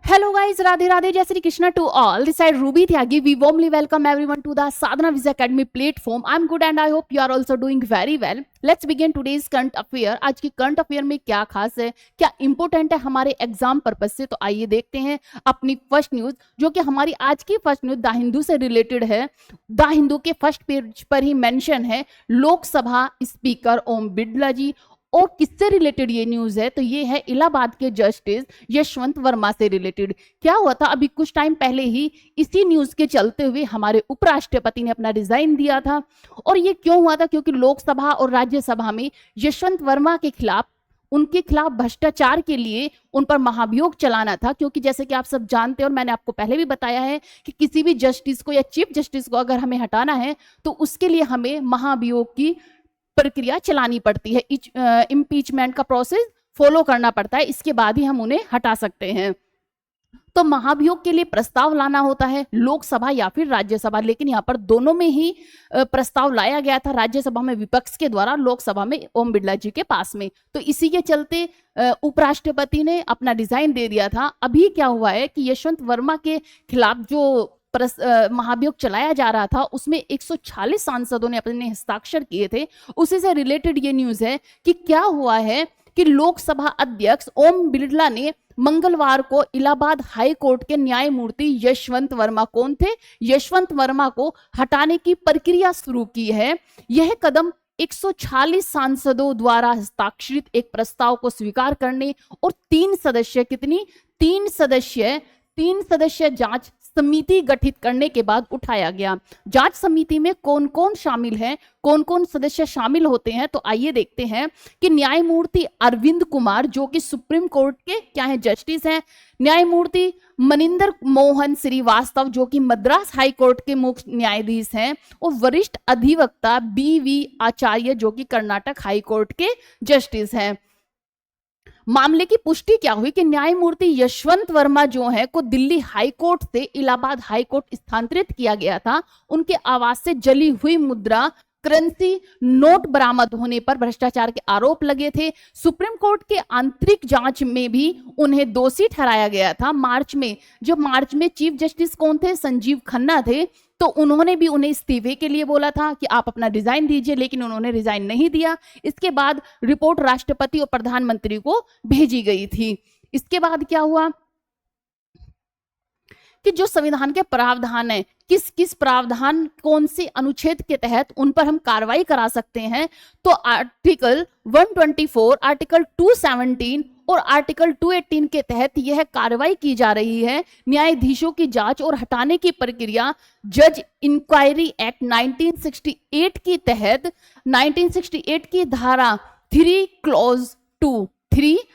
Hello guys, Radhe Radhe, Jai Shri Krishna to all. This side Ruby Tyagi. We warmly welcome everyone to the Sadhana Visa Academy platform. I'm good and I hope you are also doing very well. Let's begin today's current affair. आज की current affair में क्या खास है, क्या important है हमारे exam purpose से, तो आइए देखते हैं अपनी फर्स्ट न्यूज, जो कि हमारी आज की फर्स्ट न्यूज द हिंदू से रिलेटेड है। द हिंदू के फर्स्ट पेज पर ही मेंशन है लोकसभा स्पीकर ओम बिरला जी। और किससे रिलेटेड ये न्यूज है, तो ये है इलाहाबाद के जस्टिस यशवंत वर्मा से रिलेटेड। क्या हुआ था, अभी कुछ टाइम पहले ही इसी न्यूज के चलते हुए हमारे उपराष्ट्रपति ने अपना रिजाइन दिया था। और ये क्यों हुआ था, क्योंकि लोकसभा और राज्यसभा में यशवंत वर्मा के खिलाफ, उनके खिलाफ भ्रष्टाचार के लिए उन पर महाभियोग चलाना था। क्योंकि जैसे कि आप सब जानते हैं और मैंने आपको पहले भी बताया है कि किसी भी जस्टिस को या चीफ जस्टिस को अगर हमें हटाना है तो उसके लिए हमें महाभियोग की प्रक्रिया चलानी पड़ती है, इम्पीचमेंट का प्रोसेस फॉलो करना पड़ता है, इसके बाद ही हम उन्हें हटा सकते हैं। तो महाभियोग के लिए प्रस्ताव लाना होता है लोकसभा या फिर राज्यसभा, लेकिन यहाँ पर दोनों में ही प्रस्ताव लाया गया था, राज्यसभा में विपक्ष के द्वारा, लोकसभा में ओम बिरला जी के पास में। तो इसी के चलते उपराष्ट्रपति ने अपना रिजाइन दे दिया था। अभी क्या हुआ है कि यशवंत वर्मा के खिलाफ जो महाभियोग चलाया जा रहा था उसमें 146 सांसदों ने अपने हस्ताक्षर किए थे। उसी से रिलेटेड ये न्यूज है कि क्या हुआ है कि लोकसभा अध्यक्ष ओम बिरला ने मंगलवार को इलाहाबाद हाई कोर्ट के न्यायमूर्ति यशवंत वर्मा, कौन थे, यशवंत वर्मा को हटाने की प्रक्रिया शुरू की है। यह कदम 146 सांसदों द्वारा हस्ताक्षरित एक प्रस्ताव को स्वीकार करने और तीन सदस्य जांच समिति गठित करने के बाद उठाया गया। जांच समिति में कौन कौन शामिल है, कौन कौन सदस्य शामिल होते हैं, तो आइए देखते हैं कि न्यायमूर्ति अरविंद कुमार जो कि सुप्रीम कोर्ट के क्या है, जस्टिस हैं, न्यायमूर्ति मनिंदर मोहन श्रीवास्तव जो कि मद्रास हाई कोर्ट के मुख्य न्यायाधीश हैं, और वरिष्ठ अधिवक्ता BV आचार्य जो कि कर्नाटक हाई कोर्ट के जस्टिस हैं। मामले की पुष्टि क्या हुई कि न्यायमूर्ति यशवंत वर्मा जो है को दिल्ली हाई कोर्ट से इलाहाबाद हाई कोर्ट स्थानांतरित किया गया था। उनके आवास से जली हुई मुद्रा करेंसी नोट बरामद होने पर भ्रष्टाचार के आरोप लगे थे। सुप्रीम कोर्ट के आंतरिक जांच में भी उन्हें दोषी ठहराया गया था। मार्च में चीफ जस्टिस कौन थे, संजीव खन्ना थे, तो उन्होंने भी उन्हें इस्तीफे के लिए बोला था कि आप अपना रिजाइन दीजिए, लेकिन उन्होंने रिजाइन नहीं दिया। इसके बाद रिपोर्ट राष्ट्रपति और प्रधानमंत्री को भेजी गई थी। इसके बाद क्या हुआ कि जो संविधान के प्रावधान है, किस किस प्रावधान, कौन से अनुच्छेद के तहत उन पर हम कार्रवाई करा सकते हैं, तो आर्टिकल 124, आर्टिकल 217 और आर्टिकल 218 के तहत यह कार्रवाई की जा रही है। न्यायाधीशों की जांच और हटाने की प्रक्रिया जज इंक्वायरी एक्ट 1968 के तहत 1968 की धारा 3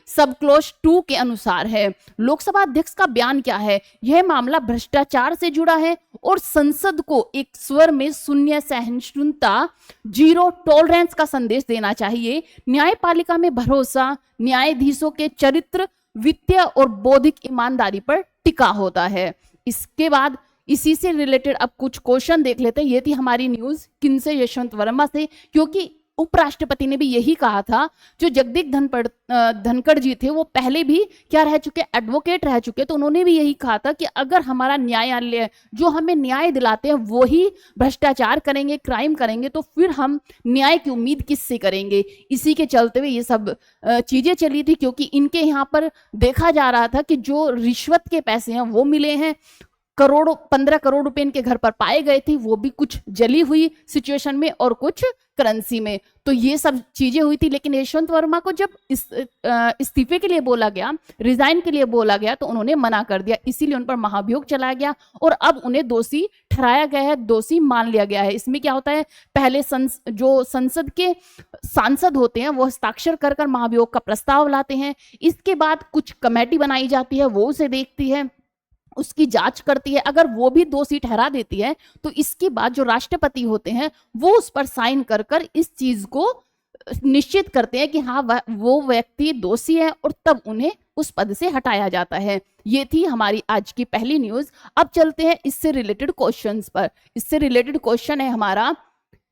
सब क्लॉज 2 के अनुसार है। लोकसभा अध्यक्ष का बयान क्या है, यह मामला भ्रष्टाचार से जुड़ा है और संसद को एक स्वर में शून्य सहिष्णुता, जीरो टॉलरेंस का संदेश देना चाहिए। न्यायपालिका में भरोसा न्यायाधीशों के चरित्र, वित्तीय और बौद्धिक ईमानदारी पर टिका होता है। इसके बाद इसी से रिलेटेड अब कुछ क्वेश्चन देख लेते हैं। ये थी हमारी न्यूज किनसे, यशवंत वर्मा से, क्योंकि उपराष्ट्रपति ने भी यही कहा था। जो जगदीप धनखड़ जी थे वो पहले भी क्या रह चुके, एडवोकेट रह चुके, तो उन्होंने भी यही कहा था कि अगर हमारा न्यायालय जो हमें न्याय दिलाते हैं वो ही भ्रष्टाचार करेंगे, क्राइम करेंगे, तो फिर हम न्याय की उम्मीद किससे करेंगे। इसी के चलते हुए ये सब चीजें चली थी, क्योंकि इनके यहाँ पर देखा जा रहा था कि जो रिश्वत के पैसे हैं वो मिले हैं, 15 करोड़ रुपए इनके घर पर पाए गए थे, वो भी कुछ जली हुई सिचुएशन में और कुछ करेंसी में। तो ये सब चीजें हुई थी। लेकिन यशवंत वर्मा को जब इस्तीफे के लिए बोला गया, रिजाइन के लिए बोला गया, तो उन्होंने मना कर दिया, इसीलिए उन पर महाभियोग चलाया गया और अब उन्हें दोषी ठहराया गया है, दोषी मान लिया गया है। इसमें क्या होता है, पहले जो संसद के सांसद होते हैं वो हस्ताक्षर कर महाभियोग का प्रस्ताव लाते हैं। इसके बाद कुछ कमेटी बनाई जाती है, वो उसे देखती है, उसकी जांच करती है। अगर वो भी दोषी ठहरा देती है तो इसके बाद जो राष्ट्रपति होते हैं वो उस पर साइन कर इस चीज को निश्चित करते हैं कि हाँ वो व्यक्ति दोषी है, और तब उन्हें उस पद से हटाया जाता है। ये थी हमारी आज की पहली न्यूज। अब चलते हैं इससे रिलेटेड क्वेश्चंस पर। इससे रिलेटेड क्वेश्चन है हमारा,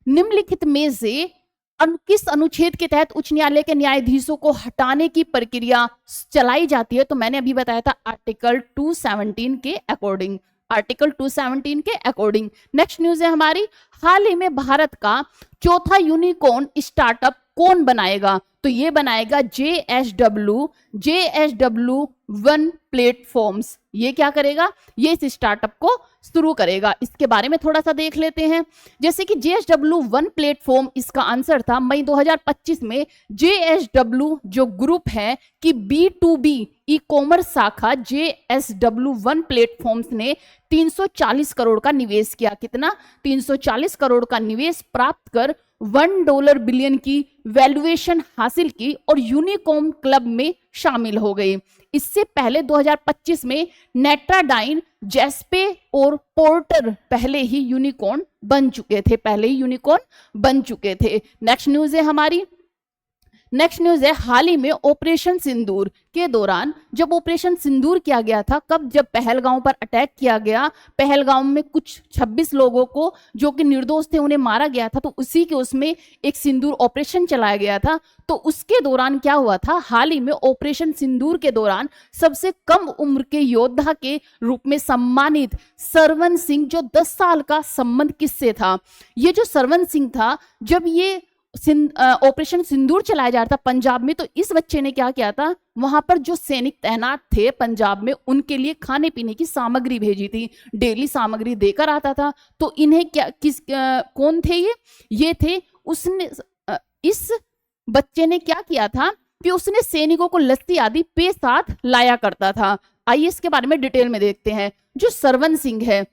निम्नलिखित में से किस अनुच्छेद के तहत उच्च न्यायालय के न्यायाधीशों को हटाने की प्रक्रिया चलाई जाती है? तो मैंने अभी बताया था आर्टिकल 217 के अकॉर्डिंग, आर्टिकल 217 के अकॉर्डिंग। नेक्स्ट न्यूज है हमारी, हाल ही में भारत का चौथा यूनिकॉर्न स्टार्टअप कौन बनाएगा? तो ये बनाएगा JSW 1 प्लेटफॉर्म्स। ये क्या करेगा? ये इस स्टार्टअप को शुरू करेगा। इसके बारे में थोड़ा सा देख लेते हैं। जैसे कि JSW 1 प्लेटफॉर्म इसका आंसर था। मई 2025 में JSW जो ग्रुप है कि B2B ई कॉमर्स शाखा JSW 1 प्लेटफॉर्म्स ने 340 करोड़ का निवेश किया। कितना? 340 करोड़ का निवेश प्राप्त कर $1 बिलियन की वैल्यूएशन हासिल की और यूनिकॉर्न क्लब में शामिल हो गई। इससे पहले 2025 में नेट्राडाइन, जेस्पे और पोर्टर पहले ही यूनिकॉर्न बन चुके थे। नेक्स्ट न्यूज है हमारी, नेक्स्ट न्यूज है, हाल ही में ऑपरेशन सिंदूर के दौरान, जब ऑपरेशन सिंदूर किया गया था, कब? जब पहलगांव पर अटैक किया गया। पहलगांव में कुछ 26 लोगों को जो कि निर्दोष थे उन्हें मारा गया था। तो उसी के उसमें एक सिंदूर ऑपरेशन चलाया गया था। तो उसके दौरान क्या हुआ था? हाल ही में ऑपरेशन सिंदूर के दौरान सबसे कम उम्र के योद्धा के रूप में सम्मानित सरवन सिंह, जो 10 साल का संबंध किससे था? ये जो सरवन सिंह था, जब ये ऑपरेशन सिंदूर चलाया जा रहा था पंजाब में, तो इस बच्चे ने क्या किया था? वहां पर जो सैनिक तैनात थे पंजाब में, उनके लिए खाने पीने की सामग्री भेजी थी, डेली सामग्री देकर आता था। तो इन्हें कौन थे ये थे, उसने इस बच्चे ने क्या किया था कि उसने सैनिकों को लस्सी आदि पे साथ लाया करता था। आइए इसके बारे में डिटेल में देखते हैं। जो सरवन सिंह है,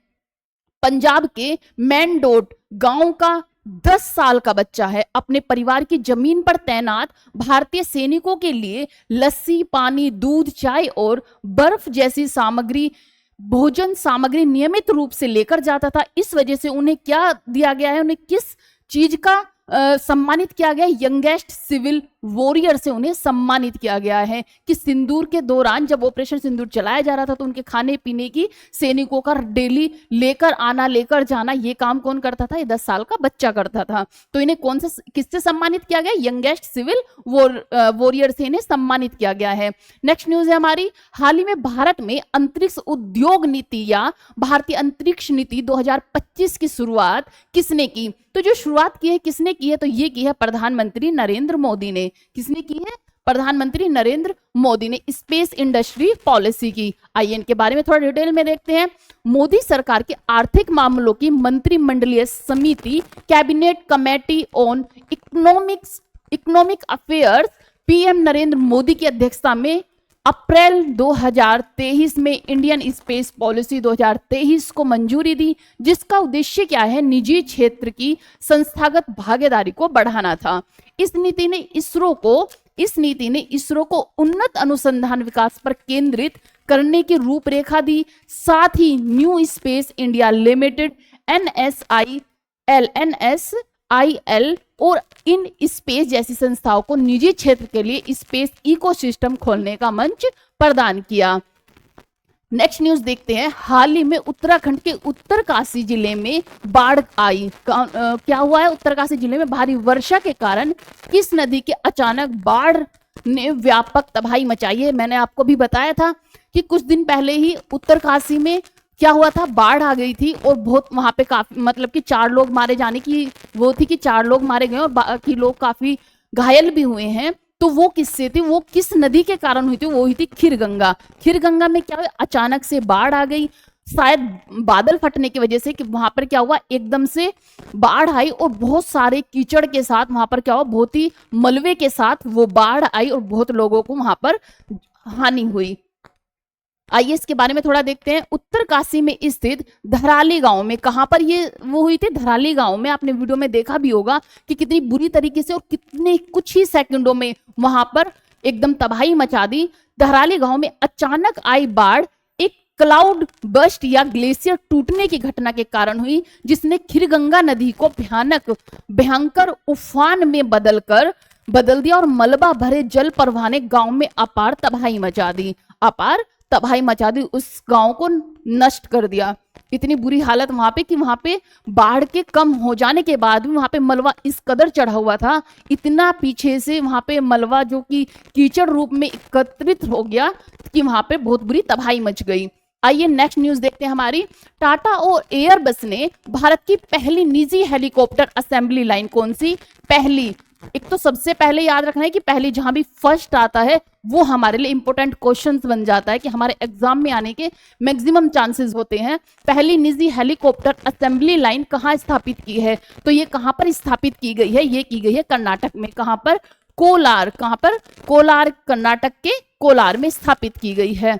पंजाब के मैंडोट गांव का 10 साल का बच्चा है। अपने परिवार की जमीन पर तैनात भारतीय सैनिकों के लिए लस्सी, पानी, दूध, चाय और बर्फ जैसी सामग्री, भोजन सामग्री नियमित रूप से लेकर जाता था। इस वजह से उन्हें क्या दिया गया है? उन्हें किस चीज का सम्मानित किया गया? यंगेस्ट सिविल वॉरियर से उन्हें सम्मानित किया गया है कि सिंदूर के दौरान जब ऑपरेशन सिंदूर चलाया जा रहा था, तो उनके खाने पीने की सैनिकों का डेली लेकर आना, लेकर जाना, ये काम कौन करता था? ये 10 साल का बच्चा करता था। तो इन्हें कौन से, किससे सम्मानित किया गया? यंगेस्ट सिविल वॉरियर से इन्हें सम्मानित किया गया है। नेक्स्ट न्यूज है हमारी, हाल ही में भारत में अंतरिक्ष उद्योग नीति या भारतीय अंतरिक्ष नीति 2025 की शुरुआत किसने की? तो जो शुरुआत की है किसने की है? तो ये की है प्रधानमंत्री नरेंद्र मोदी ने। किसने की है? प्रधानमंत्री नरेंद्र मोदी ने स्पेस इंडस्ट्री पॉलिसी की। आइए इनके बारे में थोड़ा डिटेल में देखते हैं। मोदी सरकार के आर्थिक मामलों की मंत्रिमंडलीय समिति, cabinet committee on economic affairs, PM Narendra Modi की अध्यक्षता में अप्रैल 2023 में इंडियन स्पेस पॉलिसी 2023 को मंजूरी दी, जिसका उद्देश्य क्या है? निजी क्षेत्र की संस्थागत भागीदारी को बढ़ाना था। इस नीति ने इसरो को उन्नत अनुसंधान विकास पर केंद्रित करने की रूपरेखा दी। साथ ही New Space India Limited, NSIL और इन स्पेस जैसी संस्थाओं को निजी क्षेत्र के लिए स्पेस इकोसिस्टम खोलने का मंच प्रदान किया। नेक्स्ट न्यूज देखते हैं। हाल ही में उत्तराखंड के उत्तरकाशी जिले में बाढ़ आई। क्या हुआ है? उत्तरकाशी जिले में भारी वर्षा के कारण किस नदी के अचानक बाढ़ ने व्यापक तबाही मचाई है? मैंने आपको भी बताया था कि कुछ दिन पहले ही उत्तरकाशी में क्या हुआ था? बाढ़ आ गई थी और बहुत वहां पे काफी, मतलब कि 4 लोग मारे जाने की वो थी कि 4 लोग मारे गए और बाकी लोग काफी घायल भी हुए हैं। तो वो किससे थी? वो किस नदी के कारण हुई थी? वो हुई थी खीरगंगा। खीरगंगा में क्या हुआ? अचानक से बाढ़ आ गई, शायद बादल फटने की वजह से कि वहां पर क्या हुआ, एकदम से बाढ़ आई और बहुत सारे कीचड़ के साथ वहां पर क्या हुआ, बहुत ही मलबे के साथ वो बाढ़ आई और बहुत लोगों को वहां पर हानि हुई। आइए इसके बारे में थोड़ा देखते हैं। उत्तरकाशी में स्थित धराली गांव में, कहां पर ये वो हुई थी? धराली गांव में। आपने वीडियो में देखा भी होगा कि कितनी बुरी तरीके से और कितने कुछ ही सेकंडों में वहां पर एकदम तबाही मचा दी। धराली गांव में अचानक आई बाढ़ एक क्लाउड बस्ट या ग्लेशियर टूटने की घटना के कारण हुई, जिसने खीरगंगा नदी को भयंकर उफान में बदल दिया और मलबा भरे जल प्रवाह ने गांव में अपार तबाही मचा दी। उस गांव को नष्ट कर दिया। इतनी बुरी हालत वहां पे कि वहां पे बाढ़ के कम हो जाने के बाद भी वहां पे मलबा इस कदर चढ़ा हुआ था, इतना पीछे से वहां पे मलबा जो कि कीचड़ रूप में एकत्रित हो गया कि वहां पे बहुत बुरी तबाही मच गई। आइए नेक्स्ट न्यूज देखते हैं हमारी। टाटा और एयरबस ने भारत की पहली निजी हेलीकॉप्टर असेंबली लाइन, कौन सी पहली? एक तो सबसे पहले याद रखना है कि पहली, जहां भी फर्स्ट आता है वो हमारे लिए इंपॉर्टेंट क्वेश्चंस बन जाता है कि हमारे एग्जाम में आने के मैक्सिमम चांसेस होते हैं। पहली निजी हेलीकॉप्टर असेंबली लाइन कहाँ स्थापित की है? तो ये कहां पर स्थापित की गई है? ये की गई है कर्नाटक में। कहां पर? कोलार। कहां पर? कोलार, कर्नाटक के कोलार में स्थापित की गई है।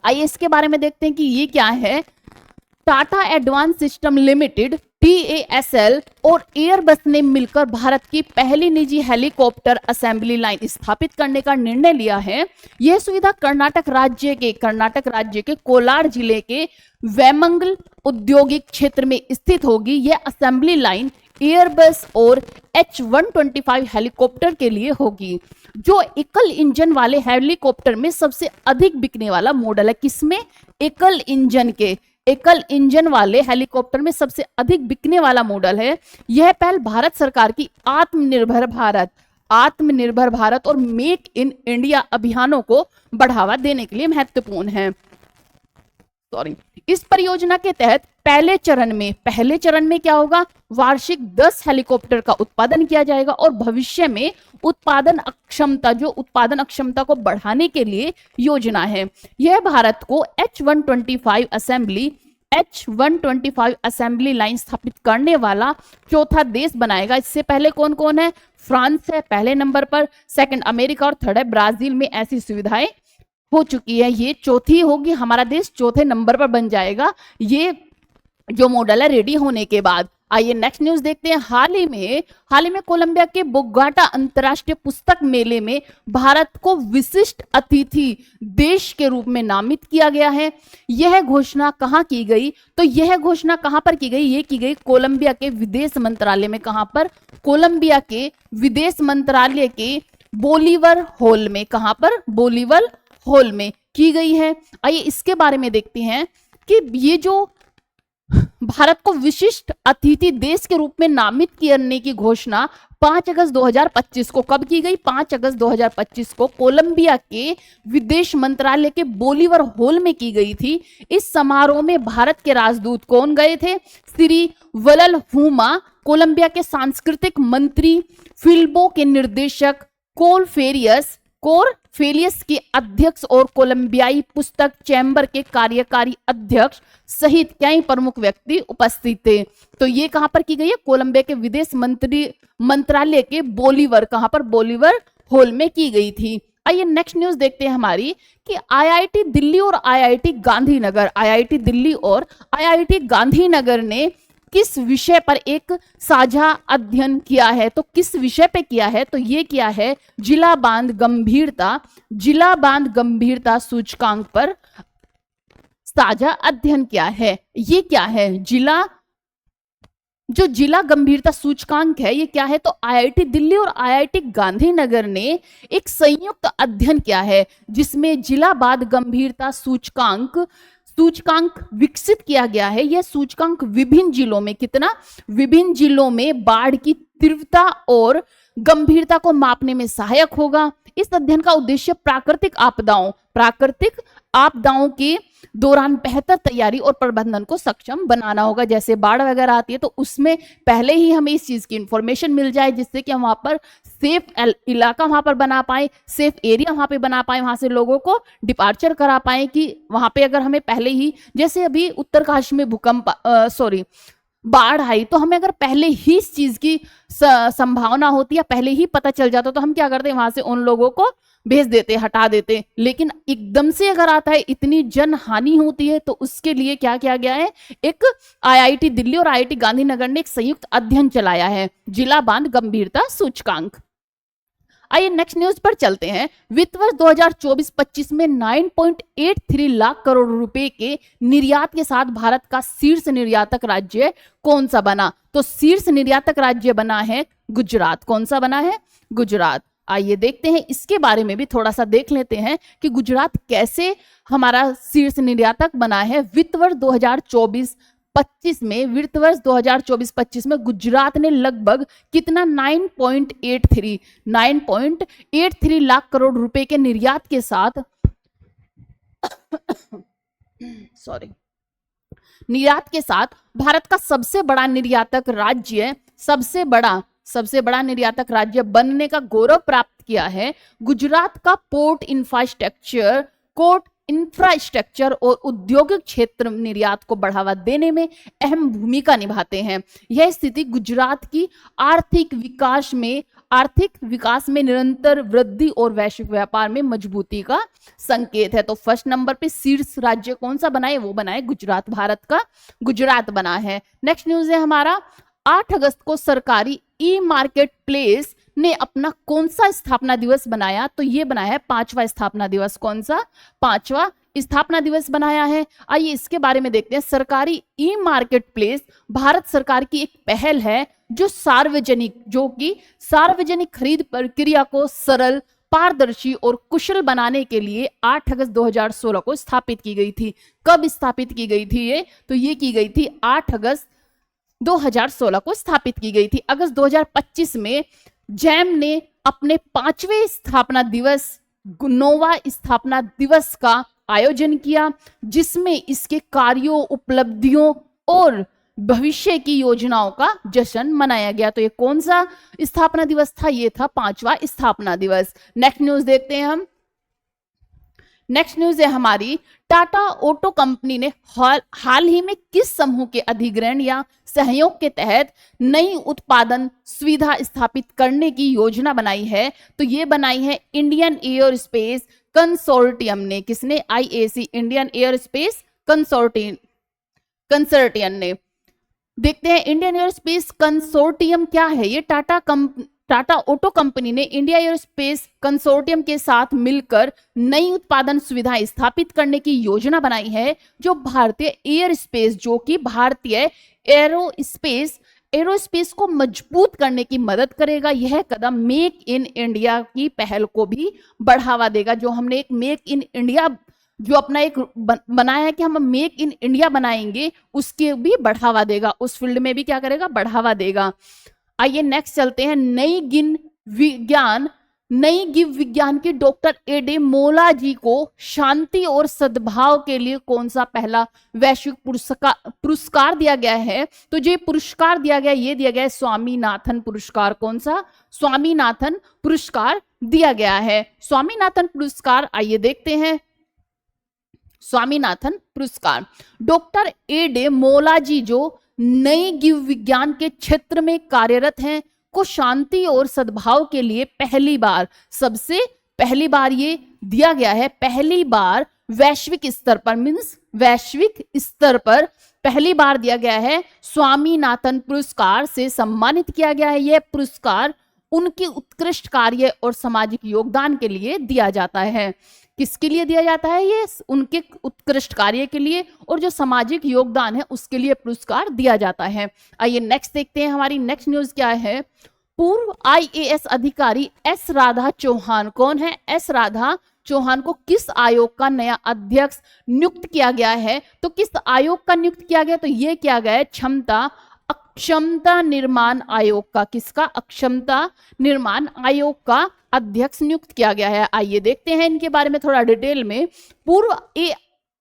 आइए इसके बारे में देखते हैं कि ये क्या है। Tata advance system limited TASL और एयरबस ने मिलकर भारत की पहली निजी हेलीकॉप्टर असेंबली लाइन स्थापित करने का निर्णय लिया है। यह सुविधा कर्नाटक राज्य के कोलार जिले के वैमंगल औद्योगिक क्षेत्र में स्थित होगी। यह असेंबली लाइन एयरबस और H-125 हेलीकॉप्टर के लिए होगी, जो एकल इंजन वाले हेलीकॉप्टर में सबसे अधिक बिकने वाला मॉडल है। किसमें? एकल इंजन वाले हेलीकॉप्टर में सबसे अधिक बिकने वाला मॉडल है। यह पहल भारत सरकार की आत्मनिर्भर भारत और मेक इन इंडिया अभियानों को बढ़ावा देने के लिए महत्वपूर्ण है। इस परियोजना के तहत पहले चरण में क्या होगा? वार्षिक 10 हेलीकॉप्टर का उत्पादन किया जाएगा और भविष्य में उत्पादन अक्षमता को बढ़ाने के लिए योजना है। यह भारत को H-125 असेंबली लाइन स्थापित करने वाला चौथा देश बनाएगा। इससे पहले कौन कौन है? फ्रांस है पहले नंबर पर, सेकंड अमेरिका और थर्ड है ब्राजील में ऐसी सुविधाएं हो चुकी है। ये चौथी होगी, हमारा देश चौथे नंबर पर बन जाएगा ये जो मॉडल है रेडी होने के बाद। आइए नेक्स्ट न्यूज देखते हैं। हाल ही में कोलंबिया के बोगोटा अंतरराष्ट्रीय पुस्तक मेले में भारत को विशिष्ट अतिथि देश के रूप में नामित किया गया है। यह घोषणा कहाँ की गई? तो यह घोषणा कहाँ पर की गई? ये की गई कोलंबिया के विदेश मंत्रालय में। कहाँ पर? कोलंबिया के विदेश मंत्रालय के बोलीवर हॉल में। कहाँ पर? बोलीवर हॉल में की गई है। आइए इसके बारे में देखते हैं कि ये जो भारत को विशिष्ट अतिथि देश के रूप में नामित करने की घोषणा 5 अगस्त 2025 को कब की गई? 5 अगस्त 2025 को कोलंबिया के विदेश मंत्रालय के बोलीवर हॉल में की गई थी। इस समारोह में भारत के राजदूत कौन गए थे? श्री वलल हुमा, कोलंबिया के सांस्कृतिक मंत्री, फिल्बो के निर्देशक कोर फेलियस के अध्यक्ष और कोलंबियाई पुस्तक चैम्बर के कार्यकारी अध्यक्ष सहित कई प्रमुख व्यक्ति उपस्थित थे। तो ये कहां पर की गई है? कोलंबिया के विदेश मंत्रालय के बोलीवर, कहां पर? बोलीवर हॉल में की गई थी। आइए नेक्स्ट न्यूज देखते हैं हमारी कि IIT दिल्ली और IIT गांधीनगर ने किस विषय पर एक साझा अध्ययन किया है? तो किस विषय पे किया है? तो ये किया है जिला बांध गंभीरता सूचकांक पर साझा अध्ययन किया है। ये क्या है? जिला गंभीरता सूचकांक है, ये क्या है? तो IIT दिल्ली और IIT गांधीनगर ने एक संयुक्त अध्ययन किया है जिसमें जिला बांध गंभीरता सूचकांक विकसित किया गया है। यह सूचकांक विभिन्न जिलों में बाढ़ की तीव्रता और गंभीरता को मापने में सहायक होगा। इस अध्ययन का उद्देश्य प्राकृतिक आपदाओं के दौरान बेहतर तैयारी और प्रबंधन को सक्षम बनाना होगा। जैसे बाढ़ वगैरह आती है तो उसमें पहले ही हमें इस चीज की इंफॉर्मेशन मिल जाए जिससे कि हम वहां पर सेफ इलाका वहां पर बना पाए, सेफ एरिया वहां पे बना पाए, वहां से लोगों को डिपार्चर करा पाए कि वहां पे अगर हमें पहले ही, जैसे अभी उत्तरकाशी में बाढ़ आई तो हमें अगर पहले ही इस चीज की संभावना होती या पहले ही पता चल जाता तो हम क्या करते हैं? वहां से उन लोगों को भेज देते, हटा देते। लेकिन एकदम से अगर आता है, इतनी जन हानि होती है, तो उसके लिए क्या किया गया है? एक IIT दिल्ली और IIT गांधीनगर ने एक संयुक्त अध्ययन चलाया है, जिला बांध गंभीरता सूचकांक। आइए नेक्स्ट न्यूज पर चलते हैं। वित्त वर्ष 2024-25 में 9.83 लाख करोड़ रुपए के निर्यात के साथ भारत का शीर्ष निर्यातक राज्य कौन सा बना? तो शीर्ष निर्यातक राज्य बना है गुजरात। कौन सा बना है? गुजरात। आइए देखते हैं, इसके बारे में भी थोड़ा सा देख लेते हैं कि गुजरात कैसे हमारा शीर्ष निर्यातक बना है। वित्त वर्ष 2024-25 में, वित्त वर्ष 2024-25 में गुजरात ने लगभग कितना 9.83 लाख करोड़ रुपए के निर्यात के साथ सॉरी निर्यात के साथ भारत का सबसे बड़ा निर्यातक राज्य, सबसे बड़ा निर्यातक राज्य बनने का गौरव प्राप्त किया है। गुजरात का पोर्ट इंफ्रास्ट्रक्चर और औद्योगिक क्षेत्र निर्यात को बढ़ावा देने में अहम भूमिका निभाते हैं। यह स्थिति गुजरात की आर्थिक विकास में निरंतर वृद्धि और वैश्विक व्यापार में मजबूती का संकेत है। तो फर्स्ट नंबर पे शीर्ष राज्य कौन सा बना है? वो बना है गुजरात, भारत का गुजरात बना है। नेक्स्ट न्यूज है हमारा, 8 अगस्त को सरकारी ई मार्केट प्लेस ने अपना कौन सा स्थापना दिवस बनाया? तो ये बनाया है 5वां स्थापना दिवस। कौन सा? 5वां स्थापना दिवस बनाया है। आइए इसके बारे में देखते हैं। सरकारी ई मार्केट प्लेस भारत सरकार की एक पहल है जो कि सार्वजनिक खरीद प्रक्रिया को सरल, पारदर्शी और कुशल बनाने के लिए 8 अगस्त 2016 को स्थापित की गई थी। कब स्थापित की गई थी ये? तो ये की गई थी 8 अगस्त 2016 को स्थापित की गई थी। अगस्त 2025 में जैम ने अपने 5वें स्थापना दिवस, 9वां स्थापना दिवस का आयोजन किया, जिसमें इसके कार्यों, उपलब्धियों और भविष्य की योजनाओं का जश्न मनाया गया। तो ये कौन सा स्थापना दिवस था? ये था 5वां स्थापना दिवस। नेक्स्ट न्यूज देखते हैं हम। नेक्स्ट न्यूज है हमारी, टाटा ऑटो कंपनी ने हाल ही में किस समूह के अधिग्रहण या सहयोग के तहत नई उत्पादन सुविधा स्थापित करने की योजना बनाई है? तो ये बनाई है इंडियन एयरस्पेस कंसोर्टियम ने। किसने? IAC, इंडियन एयरस्पेस कंसोर्टियम ने। देखते हैं इंडियन एयरस्पेस कंसोर्टियम क्या है। ये टाटा ऑटो कंपनी ने इंडिया एयरस्पेस कंसोर्टियम के साथ मिलकर नई उत्पादन सुविधाएं स्थापित करने की योजना बनाई है, जो भारतीय एरोस्पेस को मजबूत करने की मदद करेगा। यह कदम मेक इन इंडिया की पहल को भी बढ़ावा देगा। जो हमने एक मेक इन इंडिया जो अपना एक बनाया है कि हम मेक इन इंडिया बनाएंगे, उसके भी बढ़ावा देगा, उस फील्ड में भी क्या करेगा? बढ़ावा देगा। आइए नेक्स्ट चलते हैं। नई गिव विज्ञान की डॉक्टर एडे मोला जी को शांति और सद्भाव के लिए कौन सा पहला वैश्विक पुरस्कार दिया गया है? तो जो पुरस्कार दिया गया, ये दिया गया है स्वामीनाथन पुरस्कार। कौन सा? स्वामीनाथन पुरस्कार दिया गया है। स्वामीनाथन पुरस्कार, आइए देखते हैं। स्वामीनाथन पुरस्कार डॉक्टर एडे मोला जी, जो नई गिव विज्ञान के क्षेत्र में कार्यरत हैं, को शांति और सद्भाव के लिए पहली बार ये दिया गया है। पहली बार वैश्विक स्तर पर पहली बार दिया गया है। स्वामीनाथन पुरस्कार से सम्मानित किया गया है। यह पुरस्कार उनके उत्कृष्ट कार्य और सामाजिक योगदान के लिए दिया जाता है। किसके लिए दिया जाता है? ये उनके उत्कृष्ट कार्य के लिए और जो सामाजिक योगदान है उसके लिए पुरस्कार दिया जाता है। आइए नेक्स्ट देखते हैं। हमारी नेक्स्ट न्यूज क्या है? पूर्व IAS अधिकारी S राधा चौहान, कौन है? S राधा चौहान को किस आयोग का नया अध्यक्ष नियुक्त किया गया है? तो किस आयोग का नियुक्त किया गया? तो ये किया गया है अक्षमता निर्माण आयोग का। किसका? अक्षमता निर्माण आयोग का अध्यक्ष नियुक्त किया गया है। आइए देखते हैं इनके बारे में थोड़ा डिटेल में। पूर्व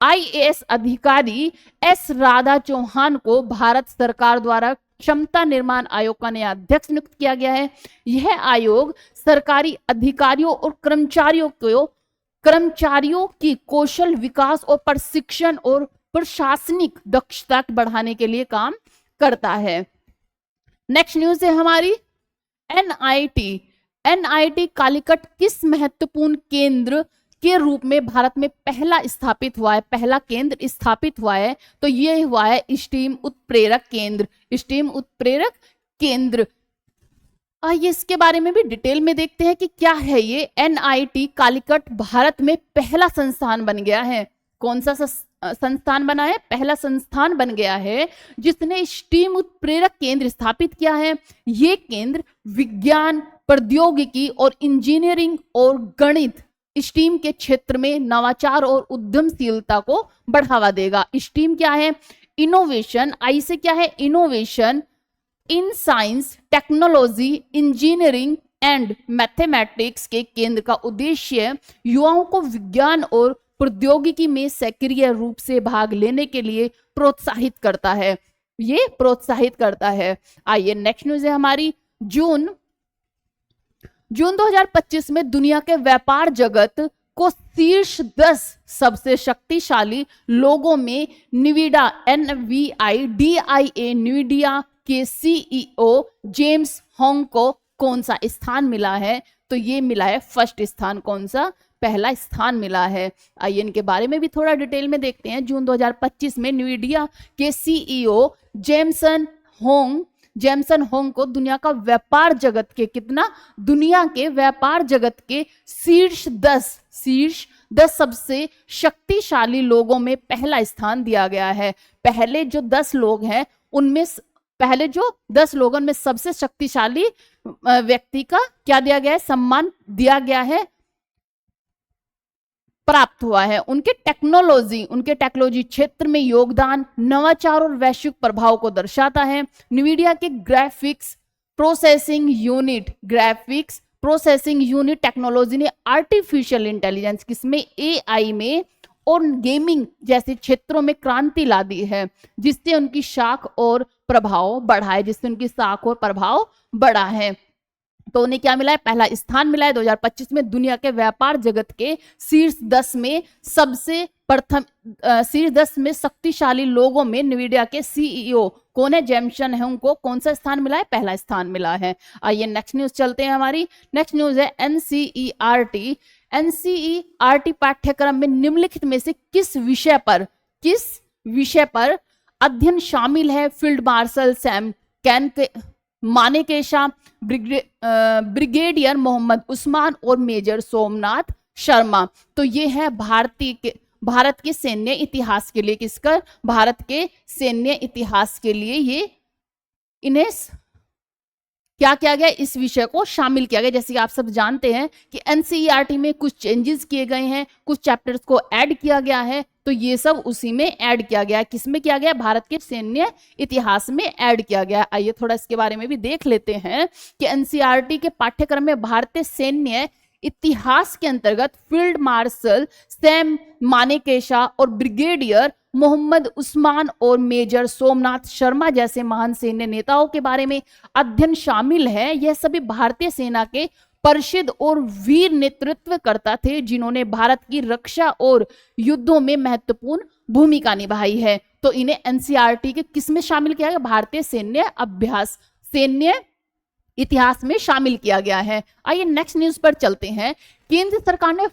IAS अधिकारी S राधा चौहान को भारत सरकार द्वारा क्षमता निर्माण आयोग का नया अध्यक्ष नियुक्त किया गया है। यह आयोग सरकारी अधिकारियों और कर्मचारियों की कौशल विकास और प्रशिक्षण और प्रशासनिक दक्षता बढ़ाने के लिए काम करता है। नेक्स्ट न्यूज है हमारी, NIT कालीकट किस महत्वपूर्ण केंद्र के रूप में भारत में पहला केंद्र स्थापित हुआ है? तो ये हुआ है स्टीम उत्प्रेरक केंद्र। आइए इसके बारे में भी डिटेल में देखते हैं कि क्या है ये। NIT कालीकट भारत में पहला संस्थान बन गया है। कौन सा संस्थान बना है? पहला संस्थान बन गया है जिसने स्टीम उत्प्रेरक केंद्र स्थापित किया है। ये केंद्र विज्ञान, प्रौद्योगिकी और इंजीनियरिंग और गणित स्टीम के क्षेत्र में नवाचार और उद्यमशीलता को बढ़ावा देगा। स्टीम क्या है? इनोवेशन। आई से क्या है? Innovation in science, technology, engineering and mathematics के केंद्र का उद्देश्य युवाओं को विज्ञान और प्रौद्योगिकी में सक्रिय रूप से भाग लेने के लिए प्रोत्साहित करता है। ये प्रोत्साहित करता है। आइए नेक्स्ट न्यूज है हमारी। जून 2025 में दुनिया के व्यापार जगत को शीर्ष 10 सबसे शक्तिशाली लोगों में निविडा NVIDIA न्वीडिया के CEO जेम्स होंग को कौन सा स्थान मिला है? तो ये मिला है फर्स्ट स्थान। कौन सा? पहला स्थान मिला है। आइए इनके बारे में भी थोड़ा डिटेल में देखते हैं। जून 2025 में न्वीडिया के CEO जेमसन होंग को दुनिया का व्यापार जगत के कितना? दुनिया के व्यापार जगत के शीर्ष 10 सबसे शक्तिशाली लोगों में पहला स्थान दिया गया है। पहले जो 10 लोग हैं उनमें पहले जो 10 लोगों में सबसे शक्तिशाली व्यक्ति का क्या दिया गया है? सम्मान दिया गया है, प्राप्त हुआ है। उनके टेक्नोलॉजी क्षेत्र में योगदान नवाचार और वैश्विक प्रभाव को दर्शाता है। न्वीडिया के ग्राफिक्स प्रोसेसिंग यूनिट टेक्नोलॉजी ने आर्टिफिशियल इंटेलिजेंस किसमें? AI में और गेमिंग जैसे क्षेत्रों में क्रांति ला दी है, जिससे उनकी शाख और प्रभाव बढ़ा है। तो उन्हें क्या मिला है? पहला स्थान मिला है 2025 में दुनिया के व्यापार जगत के शीर्ष 10 में शीर्ष 10 में शक्तिशाली लोगों में न्वीडिया के CEO कौन है? जेमसन होंग को कौन सा स्थान मिला है? पहला स्थान मिला है। आइए नेक्स्ट न्यूज चलते हैं हमारी। नेक्स्ट न्यूज है NCERT पाठ्यक्रम में निम्नलिखित में से किस विषय पर अध्ययन शामिल है? Field marshal Sam Manekshaw, brigadier Mohammad Usman और मेजर सोमनाथ शर्मा। तो ये है भारत के सैन्य इतिहास के लिए किसका? भारत के सैन्य इतिहास के लिए ये इन्हें क्या किया गया? इस विषय को शामिल किया गया। जैसे कि आप सब जानते हैं कि NCERT में कुछ चेंजेस किए गए हैं, कुछ चैप्टर्स को ऐड किया गया है, तो ये सब उसी में ऐड किया गया है। किसमें किया गया? भारत के सैन्य इतिहास में ऐड किया गया। आइए थोड़ा इसके बारे में भी देख लेते हैं कि NCERT के पाठ्यक्रम में भारतीय सैन्य इतिहास के अंतर्गत फील्ड मार्शल सैम मानेकशॉ और ब्रिगेडियर मोहम्मद उस्मान और मेजर सोमनाथ शर्मा जैसे महान सैन्य नेताओं के बारे में अध्ययन शामिल है। यह सभी भारतीय सेना के प्रसिद्ध और वीर नेतृत्वकर्ता थे, जिन्होंने भारत की रक्षा और युद्धों में महत्वपूर्ण भूमिका निभाई है। तो इन्हें NCERT के किस में शामिल किया गया? भारतीय सैन्य इतिहास में शामिल किया गया है। आइए नेक्स्ट न्यूज पर चलते हैं। केंद्र सरकार ने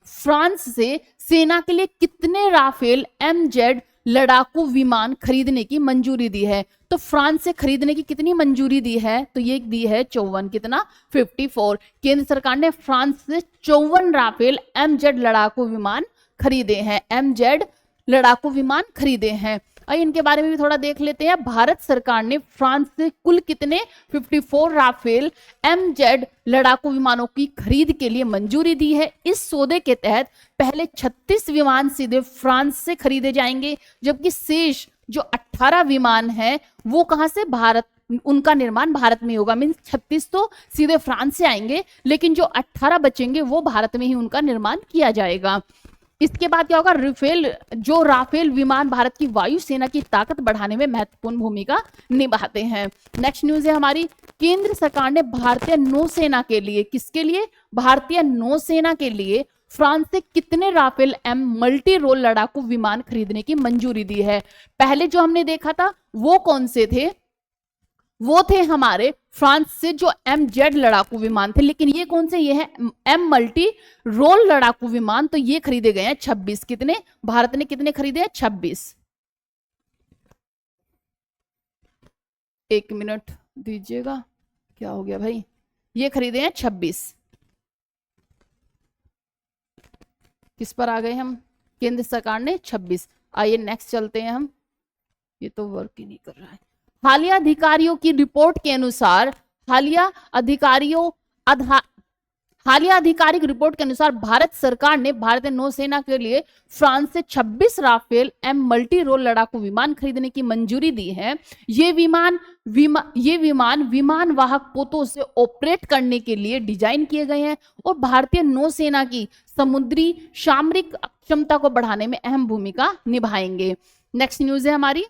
फ्रांस से सेना के लिए कितने राफेल MZ लड़ाकू विमान खरीदने की मंजूरी दी है? तो फ्रांस से खरीदने की कितनी मंजूरी दी है? तो ये दी है 54। कितना? 54। केंद्र सरकार ने फ्रांस से 54 राफेल MZ लड़ाकू विमान खरीदे हैं। MZ लड़ाकू विमान खरीदे हैं। आइए इनके बारे में भी थोड़ा देख लेते हैं। भारत सरकार ने फ्रांस से कुल कितने? 54 राफेल MZ लड़ाकू विमानों की खरीद के लिए मंजूरी दी है। इस सौदे के तहत पहले 36 विमान सीधे फ्रांस से खरीदे जाएंगे, जबकि शेष जो 18 विमान हैं वो कहां से? उनका निर्माण भारत में होगा। मीन्स 36 तो सीधे फ्रांस से आएंगे, लेकिन जो 18 बचेंगे वो भारत में ही उनका निर्माण किया जाएगा। इसके बाद क्या होगा? राफेल विमान भारत की वायुसेना की ताकत बढ़ाने में महत्वपूर्ण भूमिका निभाते हैं। नेक्स्ट न्यूज है हमारी। केंद्र सरकार ने भारतीय नौसेना के लिए, किसके लिए? भारतीय नौसेना के लिए फ्रांस से कितने राफेल मल्टी रोल लड़ाकू विमान खरीदने की मंजूरी दी है? पहले जो हमने देखा था वो कौन से थे? वो थे हमारे फ्रांस से जो MZ लड़ाकू विमान थे, लेकिन ये कौन से? ये है M मल्टी रोल लड़ाकू विमान। तो ये खरीदे गए हैं 26। कितने? भारत ने कितने खरीदे हैं? 26। एक मिनट दीजिएगा, क्या हो गया भाई? ये खरीदे हैं 26। किस पर आ गए हम? केंद्र सरकार ने 26। आइए नेक्स्ट चलते हैं हम। ये तो वर्क ही नहीं कर रहा है। हालिया अधिकारियों की रिपोर्ट के अनुसार हालिया अधिकारियों हालिया आधिकारिक रिपोर्ट के अनुसार भारत सरकार ने भारतीय नौसेना के लिए फ्रांस से 26 राफेल एम मल्टी रोल लड़ाकू विमान खरीदने की मंजूरी दी है। ये विमान विमान वाहक पोतों से ऑपरेट करने के लिए डिजाइन किए गए हैं और भारतीय नौसेना की समुद्री सामरिक क्षमता को बढ़ाने में अहम भूमिका निभाएंगे। नेक्स्ट न्यूज है हमारी,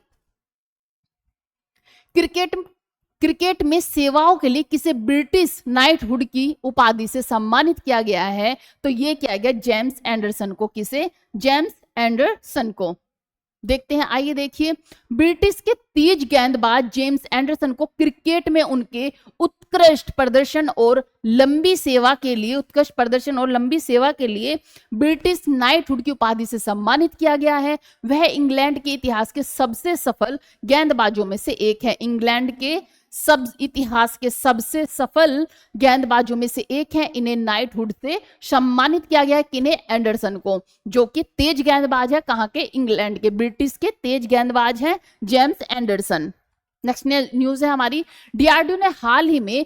क्रिकेट में सेवाओं के लिए किसे ब्रिटिश नाइटहुड की उपाधि से सम्मानित किया गया है? तो ये किया गया जेम्स एंडरसन को। किसे? जेम्स एंडरसन को। देखते हैं, आइए देखिए, ब्रिटिश के तेज गेंदबाज जेम्स एंडरसन को क्रिकेट में उनके उत्कृष्ट प्रदर्शन और लंबी सेवा के लिए ब्रिटिश नाइटहुड की उपाधि से सम्मानित किया गया है। वह इंग्लैंड के इतिहास के सबसे सफल गेंदबाजों में से एक है। इंग्लैंड के इतिहास के सबसे सफल गेंदबाजों में से एक है। इन्हें नाइटहुड से सम्मानित किया गया है। किन्हें? एंडरसन को, जो कि तेज गेंदबाज है। कहां के? इंग्लैंड के। ब्रिटिश के तेज गेंदबाज हैं जेम्स एंडरसन। नेक्स्ट न्यूज है हमारी, डीआरडीओ ने हाल ही में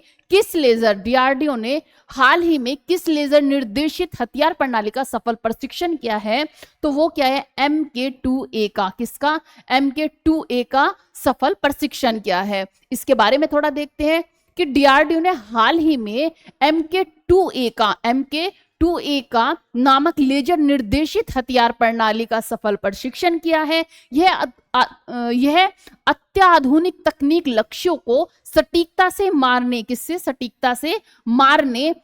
किस लेजर निर्देशित हथियार प्रणाली का सफल प्रशिक्षण किया है? तो वो क्या है? MK2A का। किसका? MK2A का सफल प्रशिक्षण किया है। इसके बारे में थोड़ा देखते हैं कि डीआरडीओ ने हाल ही में MK2A का नामक लेजर निर्देशित हथियार प्रणाली का सफल प्रशिक्षण किया है। यह अत्याधुनिक तकनीक लक्ष्यों को सटीकता से मारने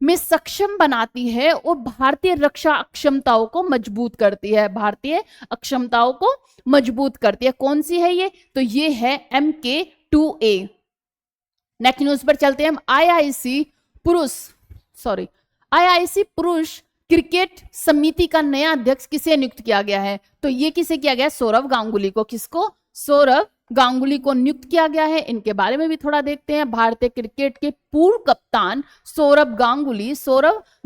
में सक्षम बनाती है और भारतीय रक्षा अक्षमताओं को मजबूत करती है। कौन सी है ये? तो ये है MK2A। नेक्स्ट न्यूज पर चलते हैं हम, IIC पुरुष क्रिकेट समिति का नया अध्यक्ष किसे नियुक्त किया गया है? तो ये किसे किया गया? सौरव गांगुली को। किसको? सौरव गांगुली को नियुक्त किया गया है। इनके बारे में भी थोड़ा देखते हैं। भारतीय क्रिकेट के पूर्व कप्तान सौरव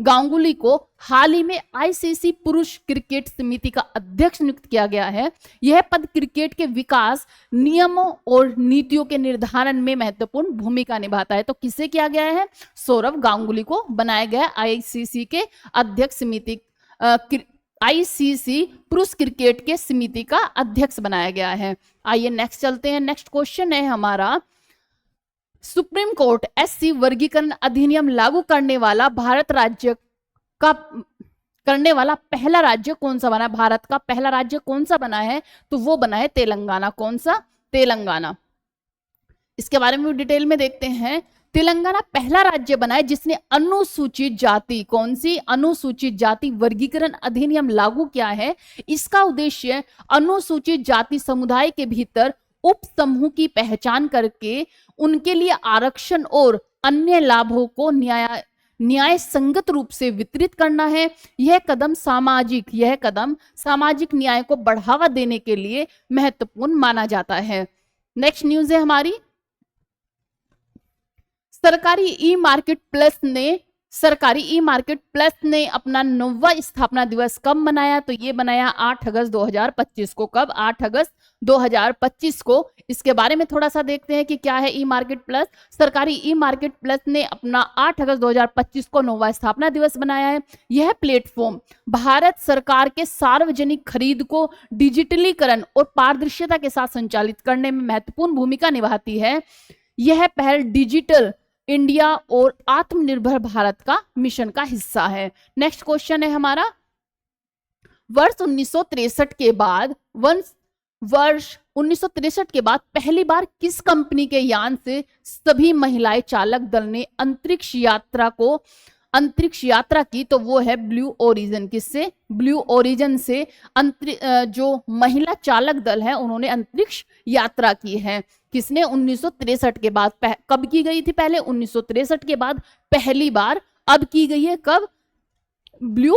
गांगुली को हाल ही में ICC पुरुष क्रिकेट समिति का अध्यक्ष नियुक्त किया गया है। यह पद क्रिकेट के विकास, नियमों और नीतियों के निर्धारण में महत्वपूर्ण भूमिका निभाता है। तो किसे किया गया है? सौरव गांगुली को बनाया गया ICC के अध्यक्ष समिति, ICC पुरुष क्रिकेट के समिति का अध्यक्ष बनाया गया है। आइए नेक्स्ट चलते हैं। नेक्स्ट क्वेश्चन है हमारा, सुप्रीम कोर्ट SC वर्गीकरण अधिनियम लागू करने वाला पहला राज्य कौन सा बना? भारत का पहला राज्य कौन सा बना है? तो वो बना है तेलंगाना। कौन सा? तेलंगाना। इसके बारे में डिटेल में देखते हैं। तेलंगाना पहला राज्य बना है जिसने अनुसूचित जाति, कौन सी? अनुसूचित जाति वर्गीकरण अधिनियम लागू किया है। इसका उद्देश्य अनुसूचित जाति समुदाय के भीतर उप समूह की पहचान करके उनके लिए आरक्षण और अन्य लाभों को न्याय संगत रूप से वितरित करना है। यह कदम सामाजिक न्याय को बढ़ावा देने के लिए महत्वपूर्ण माना जाता है। नेक्स्ट न्यूज है हमारी, सरकारी ई मार्केट प्लस ने अपना 9वां स्थापना दिवस कब मनाया? तो ये बनाया 8 अगस्त 2025 को। कब? 8 अगस्त 2025 को। इसके बारे में थोड़ा सा देखते हैं कि क्या है ई मार्केट प्लस। सरकारी ई मार्केट प्लस ने अपना 8 अगस्त 2025 को 9वां स्थापना दिवस बनाया है। यह प्लेटफॉर्म भारत सरकार के सार्वजनिक खरीद को डिजिटलीकरण और पारदर्शिता के साथ संचालित करने में महत्वपूर्ण भूमिका निभाती है। यह पहल डिजिटल इंडिया और आत्मनिर्भर भारत का मिशन का हिस्सा है। नेक्स्ट क्वेश्चन है हमारा, वर्ष 1963 के बाद पहली बार किस कंपनी के यान से सभी महिलाएं चालक दल ने अंतरिक्ष यात्रा की? तो वो है ब्लू ओरिजिन। किससे? ब्लू ओरिजिन से जो महिला चालक दल है उन्होंने अंतरिक्ष यात्रा की है। किसने? 1963 के बाद। कब की गई थी? पहले 1963 के बाद पहली बार। अब की गई है कब? ब्लू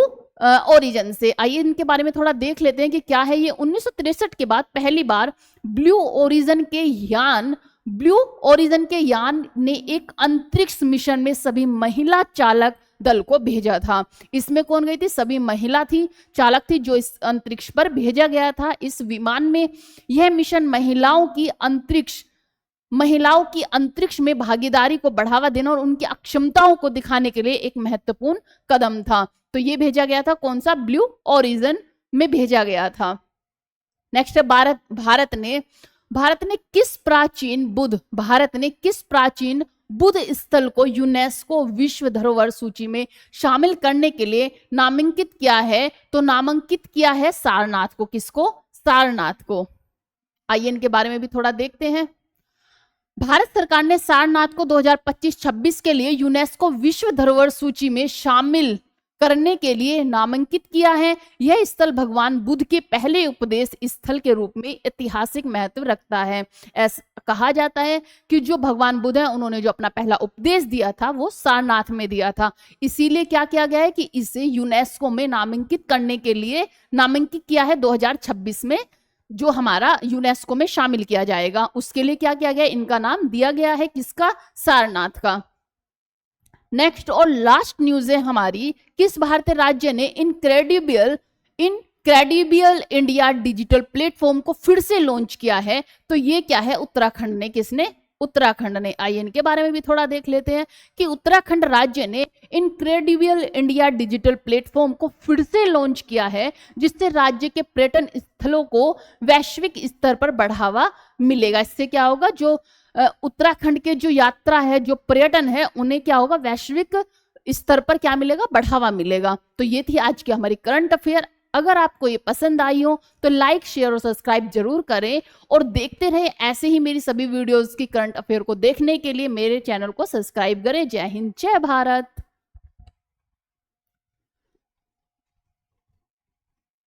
ओरिजिन से। आइए इनके बारे में थोड़ा देख लेते हैं कि क्या है ये। 1963 के बाद पहली बार ब्लू ओरिजिन के यान ने एक अंतरिक्ष मिशन में सभी महिला चालक दल को भेजा था। इसमें कौन गई थी? सभी महिला चालक थी जो इस अंतरिक्ष पर भेजा गया था इस विमान में। यह मिशन महिलाओं की अंतरिक्ष महिलाओं की अंतरिक्ष में भागीदारी को बढ़ावा देना और उनकी अक्षमताओं को दिखाने के लिए एक महत्वपूर्ण कदम था। तो ये भेजा गया था कौन सा, ब्लू ओरिजिन में भेजा गया था। नेक्स्ट है भारत ने किस प्राचीन बुद्ध स्थल को यूनेस्को विश्व धरोहर सूची में शामिल करने के लिए नामांकित किया है? तो नामांकित किया है सारनाथ को। किसको? सारनाथ को। आइए इनके बारे में भी थोड़ा देखते हैं। भारत सरकार ने सारनाथ को 2025-26 के लिए यूनेस्को विश्व धरोहर सूची में शामिल करने के लिए नामांकित किया है। यह स्थल भगवान बुद्ध के पहले उपदेश स्थल के रूप में ऐतिहासिक महत्व रखता है। ऐसा कहा जाता है कि जो भगवान बुद्ध है उन्होंने जो अपना पहला उपदेश दिया था वो सारनाथ में दिया था। इसीलिए क्या किया गया है कि इसे यूनेस्को में नामांकित करने के लिए नामांकित किया है 2026 में, जो हमारा यूनेस्को में शामिल किया जाएगा। उसके लिए क्या किया गया, इनका नाम दिया गया है किसका, सारनाथ का। नेक्स्ट और लास्ट न्यूज है हमारी, किस भारतीय राज्य ने इनक्रेडिबल इंडिया डिजिटल प्लेटफॉर्म को फिर से लॉन्च किया है? तो ये क्या है, उत्तराखंड ने। किसने? उत्तराखंड ने। आइए इनके बारे में भी थोड़ा देख लेते हैं कि उत्तराखंड राज्य ने इनक्रेडिबल इंडिया डिजिटल प्लेटफॉर्म को फिर से लॉन्च किया है, जिससे राज्य के पर्यटन स्थलों को वैश्विक स्तर पर बढ़ावा मिलेगा। इससे क्या होगा, जो उत्तराखंड के जो यात्रा है, जो पर्यटन है, उन्हें क्या होगा, वैश्विक स्तर पर क्या मिलेगा, बढ़ावा मिलेगा। तो ये थी आज की हमारी करंट अफेयर। अगर आपको ये पसंद आई हो तो लाइक, शेयर और सब्सक्राइब जरूर करें और देखते रहें ऐसे ही मेरी सभी वीडियोस की करंट अफेयर को देखने के लिए मेरे चैनल को सब्सक्राइब करें। जय हिंद, जय भारत।